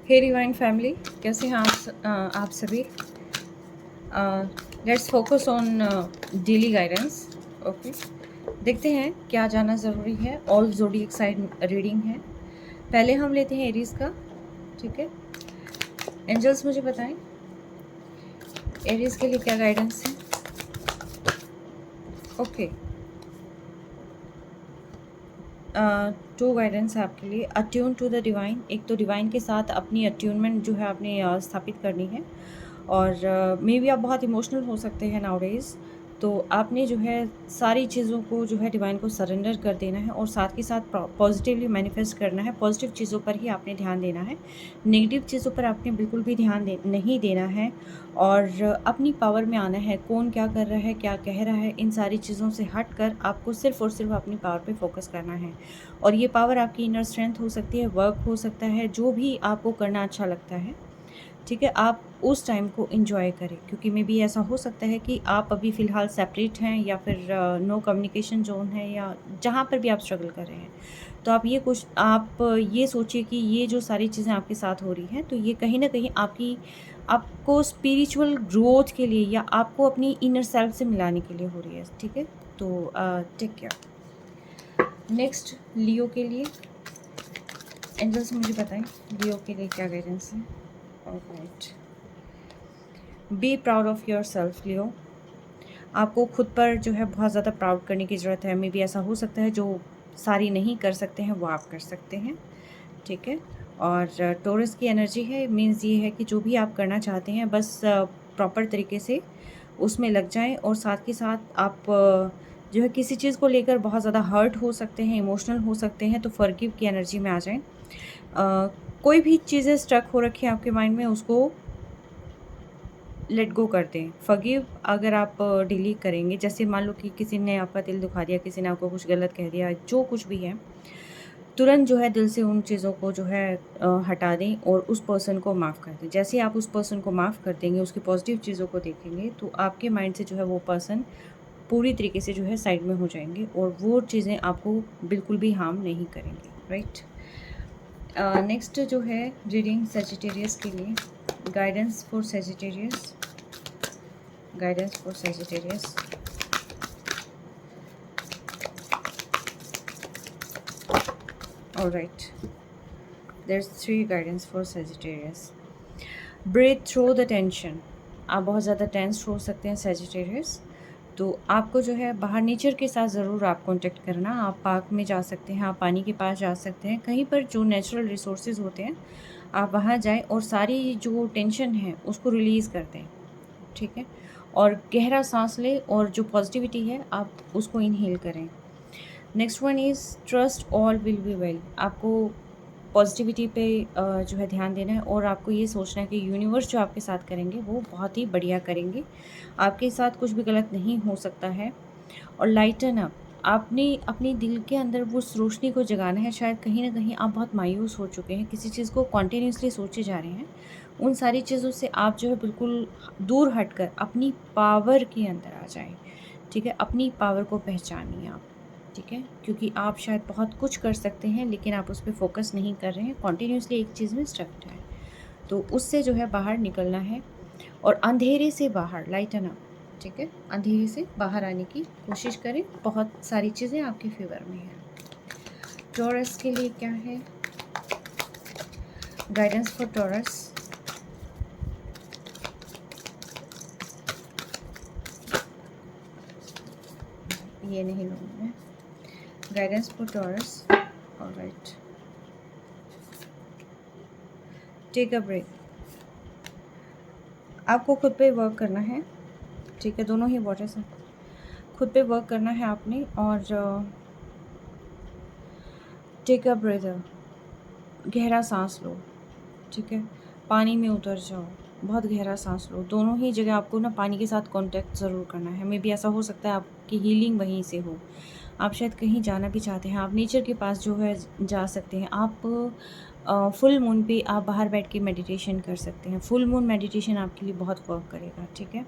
हे divine family, कैसे हैं आप सभी। Let's focus on daily guidance. Okay, देखते हैं क्या जानना ज़रूरी है। ऑल ज़ोडिएक साइन रीडिंग है। पहले हम लेते हैं एरीज का। ठीक है, एंजल्स मुझे बताएं एरीज के लिए क्या गाइडेंस है। ओके, टू गाइडेंस है आपके लिए। अट्यून टू द डिवाइन, एक तो डिवाइन के साथ अपनी अट्यूनमेंट जो है आपने स्थापित करनी है। और मे बी आप बहुत इमोशनल हो सकते हैं नाउडेज, तो आपने जो है सारी चीज़ों को जो है डिवाइन को सरेंडर कर देना है और साथ के साथ पॉजिटिवली मैनिफेस्ट करना है। पॉजिटिव चीज़ों पर ही आपने ध्यान देना है, नेगेटिव चीज़ों पर आपने बिल्कुल भी ध्यान नहीं देना है। और अपनी पावर में आना है। कौन क्या कर रहा है, क्या कह रहा है, इन सारी चीज़ों से हट कर आपको सिर्फ और सिर्फ अपनी पावर पे फोकस करना है। और ये पावर आपकी इनर स्ट्रेंथ हो सकती है, वर्क हो सकता है, जो भी आपको करना अच्छा लगता है। ठीक है, आप उस टाइम को एंजॉय करें, क्योंकि मे बी ऐसा हो सकता है कि आप अभी फ़िलहाल सेपरेट हैं या फिर नो कम्युनिकेशन जोन है, या जहाँ पर भी आप स्ट्रगल कर रहे हैं। तो आप ये सोचिए कि ये जो सारी चीज़ें आपके साथ हो रही हैं, तो ये कहीं ना कहीं आपको स्पिरिचुअल ग्रोथ के लिए या आपको अपनी इनर सेल्फ से मिलाने के लिए हो रही है। ठीक है, तो टेक केयर। नेक्स्ट लियो के लिए एंजल्स मुझे बताएं लियो के लिए क्या गाइडेंस है। Alright, be proud of yourself Leo. आपको खुद पर जो है बहुत ज़्यादा प्राउड करने की ज़रूरत है। मे बी ऐसा हो सकता है जो सारी नहीं कर सकते हैं वो आप कर सकते हैं। ठीक है, और टोरस की एनर्जी है, मीन्स ये है कि जो भी आप करना चाहते हैं बस प्रॉपर तरीके से उसमें लग जाएं। और साथ के साथ आप जो है किसी चीज़ को लेकर बहुत ज़्यादा हर्ट हो सकते हैं, इमोशनल हो सकते हैं, तो फॉरगिव की एनर्जी में आ जाएं। कोई भी चीज़ें स्टक हो रखी हैं आपके माइंड में, उसको लेट गो कर दें। फॉरगिव अगर आप डेली करेंगे, जैसे मान लो कि किसी ने आपका दिल दुखा दिया, किसी ने आपको कुछ गलत कह दिया, जो कुछ भी है, तुरंत जो है दिल से उन चीज़ों को जो है हटा दें और उस पर्सन को माफ़ कर दें। जैसे ही आप उस पर्सन को माफ़ कर देंगे, उसकी पॉजिटिव चीज़ों को देखेंगे, तो आपके माइंड से जो है वो पर्सन पूरी तरीके से जो है साइड में हो जाएंगे और वो चीज़ें आपको बिल्कुल भी हार्म नहीं करेंगे। राइट, नेक्स्ट जो है रीडिंग सेजिटेरियस के लिए, guidance for Sagittarius, guidance for Sagittarius. All right, there's 3 guidance for Sagittarius. Breathe through the tension. आप बहुत ज़्यादा टेंस हो सकते हैं सेजिटेरियस, तो आपको जो है बाहर नेचर के साथ ज़रूर आप कांटेक्ट करना। आप पार्क में जा सकते हैं, आप पानी के पास जा सकते हैं, कहीं पर जो नेचुरल रिसोर्सेज होते हैं आप वहाँ जाएं और सारी जो टेंशन है उसको रिलीज़ कर दें। ठीक है, और गहरा सांस लें और जो पॉजिटिविटी है आप उसको इनहेल करें। Next one is trust all will be well. आपको पॉजिटिविटी पे जो है ध्यान देना है और आपको ये सोचना है कि यूनिवर्स जो आपके साथ करेंगे वो बहुत ही बढ़िया करेंगे, आपके साथ कुछ भी गलत नहीं हो सकता है। और लाइटन अप, आपने अपने दिल के अंदर वो रोशनी को जगाना है। शायद कहीं ना कहीं आप बहुत मायूस हो चुके हैं, किसी चीज़ को कॉन्टीन्यूसली सोचे जा रहे हैं, उन सारी चीज़ों से आप जो है बिल्कुल दूर हटकर अपनी पावर के अंदर आ जाएं। ठीक है, अपनी पावर को पहचानिए आप। ठीक है, क्योंकि आप शायद बहुत कुछ कर सकते हैं लेकिन आप उस पर फोकस नहीं कर रहे हैं, कॉन्टीन्यूसली एक चीज़ में स्टक्ड है, तो उससे जो है बाहर निकलना है और अंधेरे से बाहर लाइटन अप। ठीक है, अंधेरे से बाहर आने की कोशिश करें, बहुत सारी चीज़ें आपके फेवर में हैं। टॉरस के लिए क्या है गाइडेंस फॉर टॉरस। ये नहीं लूँगी मैं, guidance for Taurus. Alright, take a break. आपको खुद पे वर्क करना है। ठीक है, दोनों ही वाटर्स हैं, खुद पे वर्क करना है आपने। और टेक अ ब्रेथर, गहरा सांस लो। ठीक है, पानी में उतर जाओ, बहुत गहरा सांस लो। दोनों ही जगह आपको ना पानी के साथ कांटेक्ट ज़रूर करना है। मे बी ऐसा हो सकता है आपकी हीलिंग वहीं से हो, आप शायद कहीं जाना भी चाहते हैं, आप नेचर के पास जो है जा सकते हैं। आप फुल मून पे आप बाहर बैठ के मेडिटेशन कर सकते हैं। फुल मून मेडिटेशन आपके लिए बहुत वर्क करेगा। ठीक है,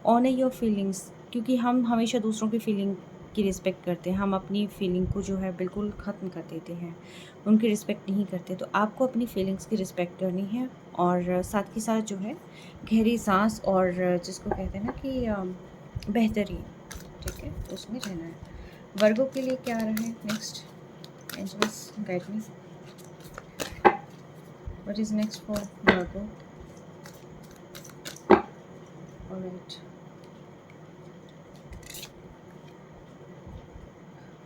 ऑनर योर फीलिंग्स, क्योंकि हम हमेशा दूसरों की फीलिंग की रिस्पेक्ट करते हैं, हम अपनी फीलिंग को जो है बिल्कुल ख़त्म कर देते हैं, उनकी रिस्पेक्ट नहीं करते। तो आपको अपनी फीलिंग्स की रिस्पेक्ट करनी है और साथ के साथ जो है गहरी सांस और जिसको कहते हैं ना कि बेहतरीन, ठीक है, उसमें रहना है। वर्गों के लिए क्या आ रहा है next? Angels guide me, what is next for Virgo? Alright,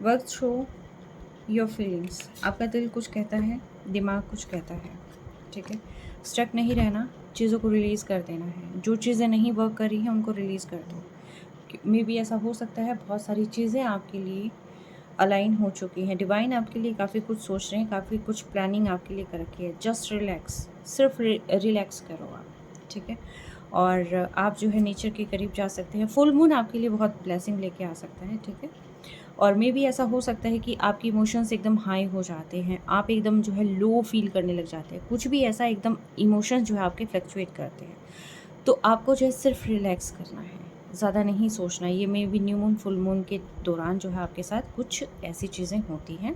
work through your feelings. आपका दिल कुछ कहता है, दिमाग कुछ कहता है, ठीक है। स्टक नहीं रहना, चीज़ों को रिलीज़ कर देना है। जो चीज़ें नहीं वर्क कर रही हैं उनको रिलीज़ कर दो। मे बी ऐसा हो सकता है बहुत सारी चीज़ें आपके लिए अलाइन हो चुकी हैं, डिवाइन आपके लिए काफ़ी कुछ सोच रहे हैं, काफ़ी कुछ प्लानिंग आपके लिए कर रखी है। जस्ट रिलैक्स, सिर्फ रिलैक्स करो आप, ठीक है। और आप जो है नेचर के करीब जा सकते हैं। फुल मून आपके लिए बहुत ब्लेसिंग लेके आ सकता है, ठीक है। और मे बी ऐसा हो सकता है कि आपके इमोशंस एकदम हाई हो जाते हैं, आप एकदम जो है लो फील करने लग जाते हैं, कुछ भी ऐसा एकदम इमोशंस जो है आपके फ्लक्चुएट करते हैं। तो आपको जो है सिर्फ रिलैक्स करना है, ज़्यादा नहीं सोचना है। ये may be new moon full moon के दौरान जो है आपके साथ कुछ ऐसी चीज़ें होती हैं,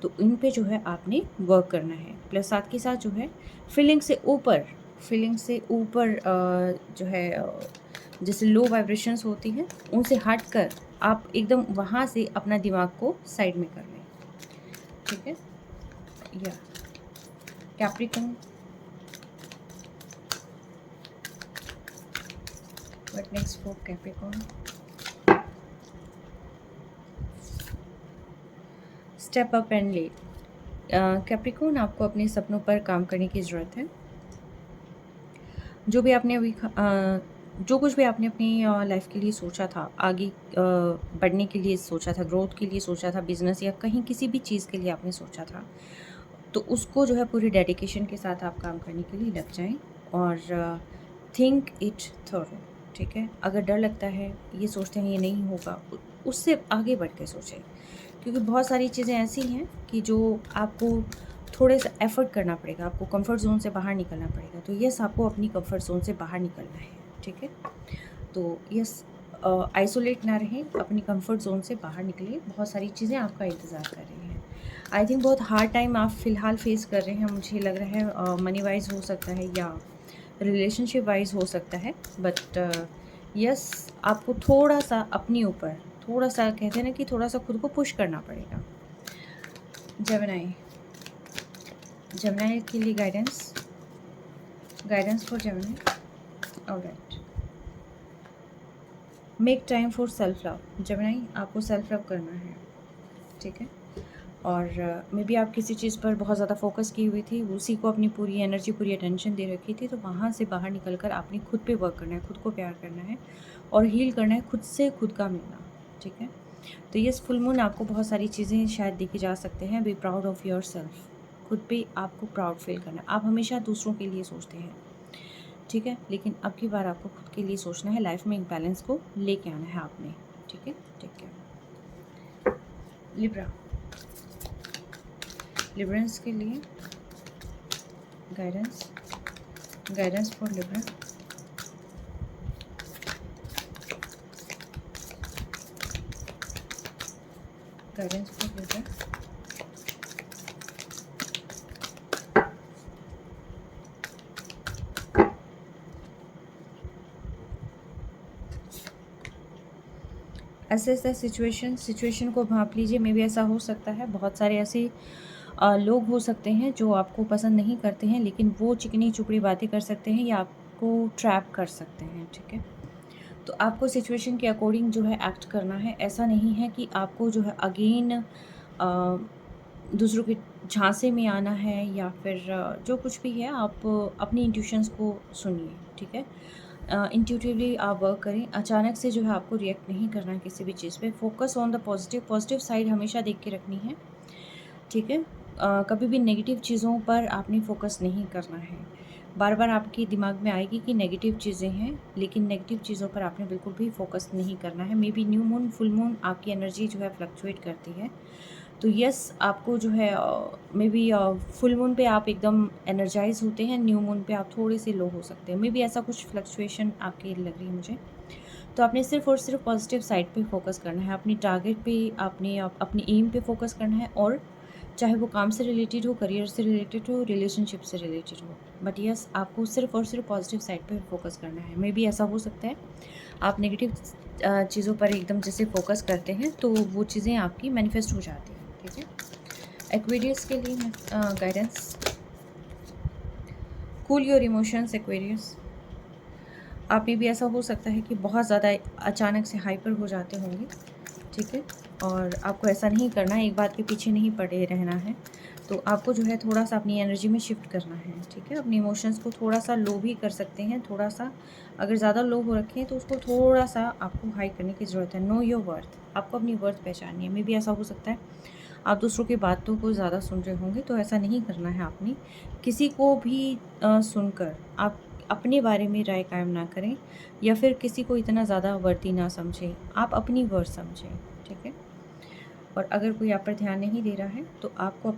तो इन पे जो है आपने वर्क करना है। प्लस साथ के साथ जो है फीलिंग से ऊपर, जो है जैसे लो वाइब्रेशंस होती हैं उनसे हट कर आप एकदम वहाँ से अपना दिमाग को साइड में कर लें, ठीक है। या Capricorn, what next for Capricorn? Step up and lead. Capricorn, आपको अपने सपनों पर काम करने की ज़रूरत है। जो भी आपने अभी जो कुछ भी आपने अपनी लाइफ के लिए सोचा था, आगे बढ़ने के लिए सोचा था, ग्रोथ के लिए सोचा था, बिजनेस या कहीं किसी भी चीज़ के लिए आपने सोचा था, तो उसको जो है पूरी डेडिकेशन के साथ आप काम करने के लिए लग जाएं और थिंक इट थोरो, ठीक है। अगर डर लगता है, ये सोचते हैं ये नहीं होगा, उससे आगे बढ़ के सोचें, क्योंकि बहुत सारी चीज़ें ऐसी हैं कि जो आपको थोड़े सा एफ़र्ट करना पड़ेगा, आपको कंफर्ट ज़ोन से बाहर निकलना पड़ेगा। तो यस, आपको अपनी कंफर्ट ज़ोन से बाहर निकलना है, ठीक है। तो यस, आइसोलेट ना रहें, अपनी कंफर्ट ज़ोन से बाहर निकलें। बहुत सारी चीज़ें आपका इंतज़ार कर रही हैं। आई थिंक बहुत हार्ड टाइम आप फ़िलहाल फेस कर रहे हैं, मुझे लग रहा है मनी वाइज़ हो सकता है या रिलेशनशिप वाइज़ हो सकता है, बट यस, आपको थोड़ा-सा अपने ऊपर, थोड़ा-सा कहते हैं ना कि थोड़ा-सा खुद को पुश करना पड़ेगा। जेमिनी, जेमिनी के लिए guidance for Gemini. Alright, make time for self love. Gemini, आपको सेल्फ लव करना है, ठीक है। और मे बी आप किसी चीज़ पर बहुत ज़्यादा फोकस की हुई थी, उसी को अपनी पूरी एनर्जी, पूरी अटेंशन दे रखी थी, तो वहाँ से बाहर निकल कर आपने खुद पे वर्क करना है, खुद को प्यार करना है और हील करना है, खुद से खुद का मिलना, ठीक है। तो ये फुल मून आपको बहुत सारी चीज़ें शायद देखे जा सकते हैं। B proud of your self, खुद पे आपको प्राउड फील करना है। आप हमेशा दूसरों के लिए सोचते हैं, ठीक है, लेकिन अब की बार आपको खुद के लिए सोचना है। लाइफ में एक बैलेंस को लेके आना है आपने, ठीक है। ठीक है, लिब्रा, लिब्रेंस के लिए guidance for Libra. Guidance for Libra. Assess the situation को भांप लीजिए। मे भी ऐसा हो सकता है, बहुत सारे ऐसे लोग हो सकते हैं जो आपको पसंद नहीं करते हैं, लेकिन वो चिकनी चुपड़ी बातें कर सकते हैं या आपको ट्रैप कर सकते हैं, ठीक है। तो आपको सिचुएशन के अकॉर्डिंग जो है एक्ट करना है। ऐसा नहीं है कि आपको जो है अगेन दूसरों के झांसे में आना है या फिर जो कुछ भी है, आप अपनी इंट्यूशंस को सुनिए, ठीक है। इंट्यूटिवली आप वर्क करें। अचानक से जो है आपको रिएक्ट नहीं करना है किसी भी चीज़ पे। Focus on the positive side हमेशा देख के रखनी है, ठीक है। कभी भी नेगेटिव चीज़ों पर आपने फोकस नहीं करना है। बार बार आपके दिमाग में आएगी कि नेगेटिव चीज़ें हैं, लेकिन नेगेटिव चीज़ों पर आपने बिल्कुल भी फोकस नहीं करना है। May be new moon full moon आपकी एनर्जी जो है फ्लक्चुएट करती है, तो यस, आपको जो है मे बी फुल मून पे आप एकदम एनर्जाइज होते हैं, न्यू मून पे आप थोड़े से लो हो सकते हैं। मे बी ऐसा कुछ फ्लक्चुएशन आपकी लग रही है मुझे। तो आपने सिर्फ़ और सिर्फ पॉजिटिव साइड पे फ़ोकस करना है, अपनी टारगेट पे, आपने अपनी एम पे फ़ोकस करना है, और चाहे वो काम से रिलेटेड हो, करियर से रिलेटेड हो, रिलेशनशिप से रिलेटेड हो। बट यस, आपको सिर्फ़ और सिर्फ पॉजिटिव साइड पे फ़ोकस करना है। मे बी ऐसा हो सकता है आप नेगेटिव चीज़ों पर एकदम जैसे फ़ोकस करते हैं तो वो चीज़ें आपकी मैनिफेस्ट हो जाती हैं, ठीक है। एक्वेरियस के लिए guidance, cool your emotions Aquarius. आप में भी ऐसा हो सकता है कि बहुत ज़्यादा अचानक से हाइपर हो जाते होंगे, ठीक है, और आपको ऐसा नहीं करना है, एक बात के पीछे नहीं पड़े रहना है। तो आपको जो है थोड़ा-सा अपनी एनर्जी में शिफ्ट करना है, ठीक है। अपने इमोशंस को थोड़ा-सा लो भी कर सकते हैं, थोड़ा-सा अगर ज़्यादा लो हो रखे हैं तो उसको थोड़ा-सा आपको हाई करने की ज़रूरत है। नो योर वर्थ, आपको अपनी वर्थ पहचाननी है। मे बी ऐसा हो सकता है आप दूसरों की बातों को ज़्यादा सुन रहे होंगे, तो ऐसा नहीं करना है आपने। किसी को भी सुनकर आप अपने बारे में राय कायम ना करें, या फिर किसी को इतना ज़्यादा वर्दी ना समझें। आप अपनी वर्थ समझें, ठीक है। और अगर कोई आप पर ध्यान नहीं दे रहा है तो आपको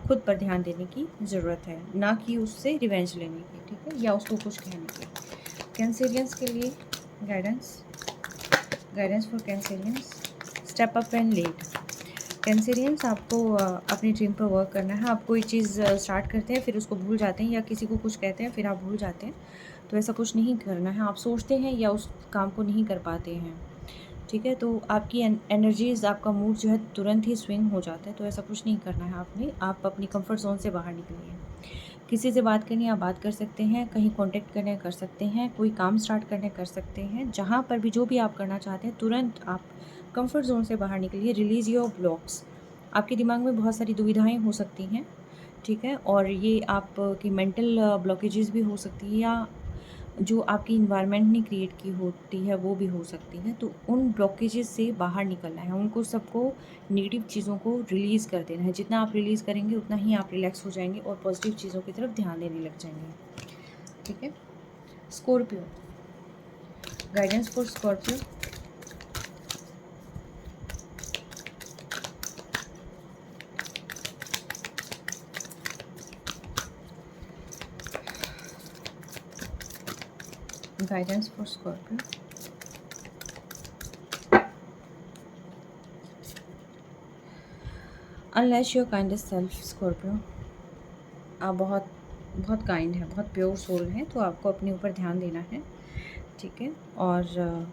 खुद पर ध्यान देने की ज़रूरत है, ना कि उससे रिवेंज लेने की, ठीक है, या उसको कुछ कहने की। कैंसेरियंस के लिए guidance, guidance for Cancerians, step up and lead. Cancerians, आपको अपनी ड्रीम पर वर्क करना है। आप कोई चीज़ स्टार्ट करते हैं फिर उसको भूल जाते हैं, या किसी को कुछ कहते हैं फिर आप भूल जाते हैं, तो ऐसा कुछ नहीं करना है। आप सोचते हैं या उस काम को नहीं कर पाते हैं, ठीक है, तो आपकी एनर्जीज़, आपका मूड जो है तुरंत ही स्विंग हो जाता है, तो ऐसा कुछ नहीं करना है आपने। आप अपनी कंफर्ट ज़ोन से बाहर निकलिए। किसी से बात करनी है आप बात कर सकते हैं, कहीं कॉन्टैक्ट करने कर सकते हैं, कोई काम स्टार्ट करने कर सकते हैं, जहाँ पर भी जो भी आप करना चाहते हैं तुरंत आप कंफर्ट ज़ोन से बाहर निकलिए। Release your blocks. आपके दिमाग में बहुत सारी दुविधाएं हो सकती हैं, ठीक है, और ये आपकी मेंटल ब्लॉकेजेस भी हो सकती है, या जो आपकी इन्वायरमेंट ने क्रिएट की होती है वो भी हो सकती है। तो उन ब्लॉकेजेस से बाहर निकलना है, उनको सबको, नेगेटिव चीज़ों को रिलीज़ कर देना है। जितना आप रिलीज़ करेंगे उतना ही आप रिलैक्स हो जाएंगे और पॉजिटिव चीज़ों की तरफ ध्यान देने लग जाएंगे, ठीक है। Scorpio, guidance for Scorpio. Guidance for Scorpio, unleash your kindest self. Scorpio, आप बहुत बहुत काइंड है, बहुत प्योर सोल है, तो आपको अपने ऊपर ध्यान देना है, ठीक है। और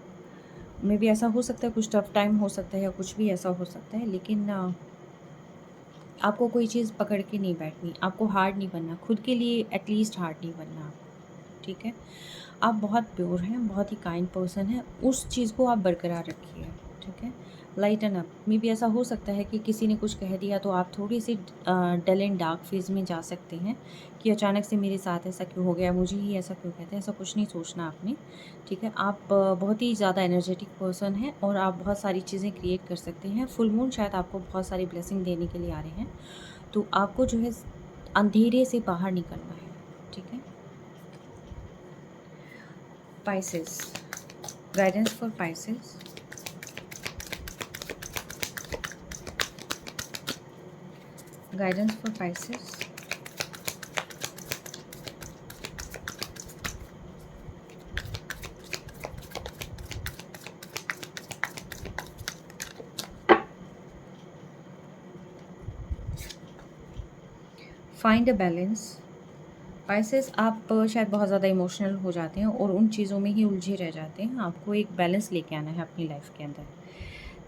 मे बी ऐसा हो सकता है कुछ टफ टाइम हो सकता है या कुछ भी ऐसा हो सकता है, लेकिन आपको कोई चीज़ पकड़ के नहीं बैठनी, आपको हार्ड नहीं बनना, खुद के लिए एटलीस्ट हार्ड नहीं बनना, ठीक है। आप बहुत प्योर हैं, बहुत ही काइंड पर्सन हैं, उस चीज़ को आप बरकरार रखिए, ठीक है। Lighten up. मे बी ऐसा हो सकता है कि किसी ने कुछ कह दिया तो आप थोड़ी सी डल एंड डार्क फेज़ में जा सकते हैं कि अचानक से मेरे साथ ऐसा क्यों हो गया, मुझे ही ऐसा क्यों कहते हैं। ऐसा कुछ नहीं सोचना आपने, ठीक है। आप बहुत ही ज़्यादा एनर्जेटिक पर्सन हैं और आप बहुत सारी चीज़ें क्रिएट कर सकते हैं। फुल मून शायद आपको बहुत सारी ब्लेसिंग देने के लिए आ रहे हैं, तो आपको जो है अंधेरे से बाहर निकलना है, ठीक है। Pisces, guidance for Pisces. Guidance for Pisces, find a balance. Pisces, आप शायद बहुत ज़्यादा इमोशनल हो जाते हैं और उन चीज़ों में ही उलझे रह जाते हैं। आपको एक बैलेंस लेके आना है अपनी लाइफ के अंदर,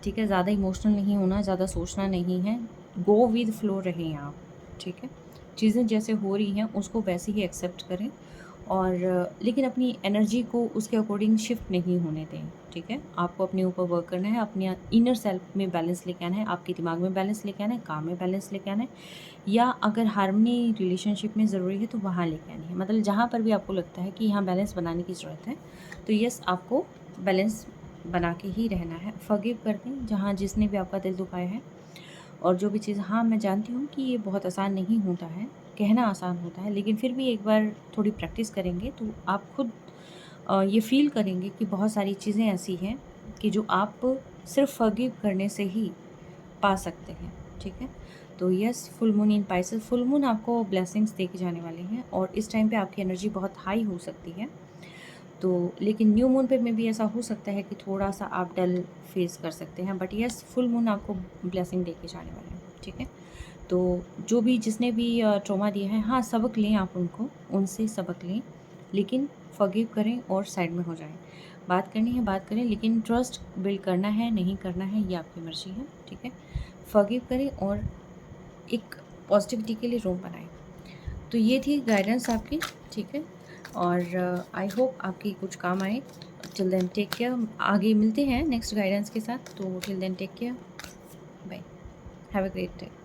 ठीक है। ज़्यादा इमोशनल नहीं होना, ज़्यादा सोचना नहीं है, गो विद फ्लो रहें आप, ठीक है। चीज़ें जैसे हो रही हैं उसको वैसे ही एक्सेप्ट करें, और लेकिन अपनी एनर्जी को उसके अकॉर्डिंग शिफ्ट नहीं होने दें, ठीक है। आपको अपने ऊपर वर्क करना है, अपने इनर सेल्फ में बैलेंस लेके आना है, आपके दिमाग में बैलेंस लेके आना है, काम में बैलेंस लेके आना है, या अगर हार्मनी रिलेशनशिप में ज़रूरी है तो वहाँ लेके आनी है। मतलब जहाँ पर भी आपको लगता है कि यहाँ बैलेंस बनाने की ज़रूरत है, तो यस, आपको बैलेंस बना के ही रहना है। फॉरगिव कर दें जहाँ जिसने भी आपका दिल दुखाया है, और जो भी चीज़, हाँ मैं जानती हूँ कि ये बहुत आसान नहीं होता है, कहना आसान होता है, लेकिन फिर भी एक बार थोड़ी प्रैक्टिस करेंगे तो आप खुद ये फ़ील करेंगे कि बहुत सारी चीज़ें ऐसी हैं कि जो आप सिर्फ फॉरगिव करने से ही पा सकते हैं, ठीक है। तो yes, full moon in Pisces, full moon आपको ब्लेसिंग्स दे के जाने वाले हैं और इस टाइम पे आपकी एनर्जी बहुत हाई हो सकती है। तो लेकिन न्यू मून पे में भी ऐसा हो सकता है कि थोड़ा-सा आप डल फेस कर सकते हैं, बट येस फुल मून आपको ब्लेसिंग दे के जाने वाला है, ठीक है? तो जो भी जिसने भी ट्रॉमा दिया है, हाँ, सबक लें आप उनसे सबक लें, लेकिन फ़ॉरगिव करें और साइड में हो जाएँ। बात करनी है बात करें, लेकिन ट्रस्ट बिल्ड करना है, नहीं करना है, ये आपकी मर्ज़ी है, ठीक है? फ़ॉरगिव करें और एक पॉज़िटिविटी के लिए रूम बनाएँ। तो ये थी गाइडेंस आपकी, ठीक है? और आई होप आपकी कुछ काम आए। टिल देन टेक केयर, आगे मिलते हैं नेक्स्ट गाइडेंस के साथ, तो till then take care, bye, have a great day.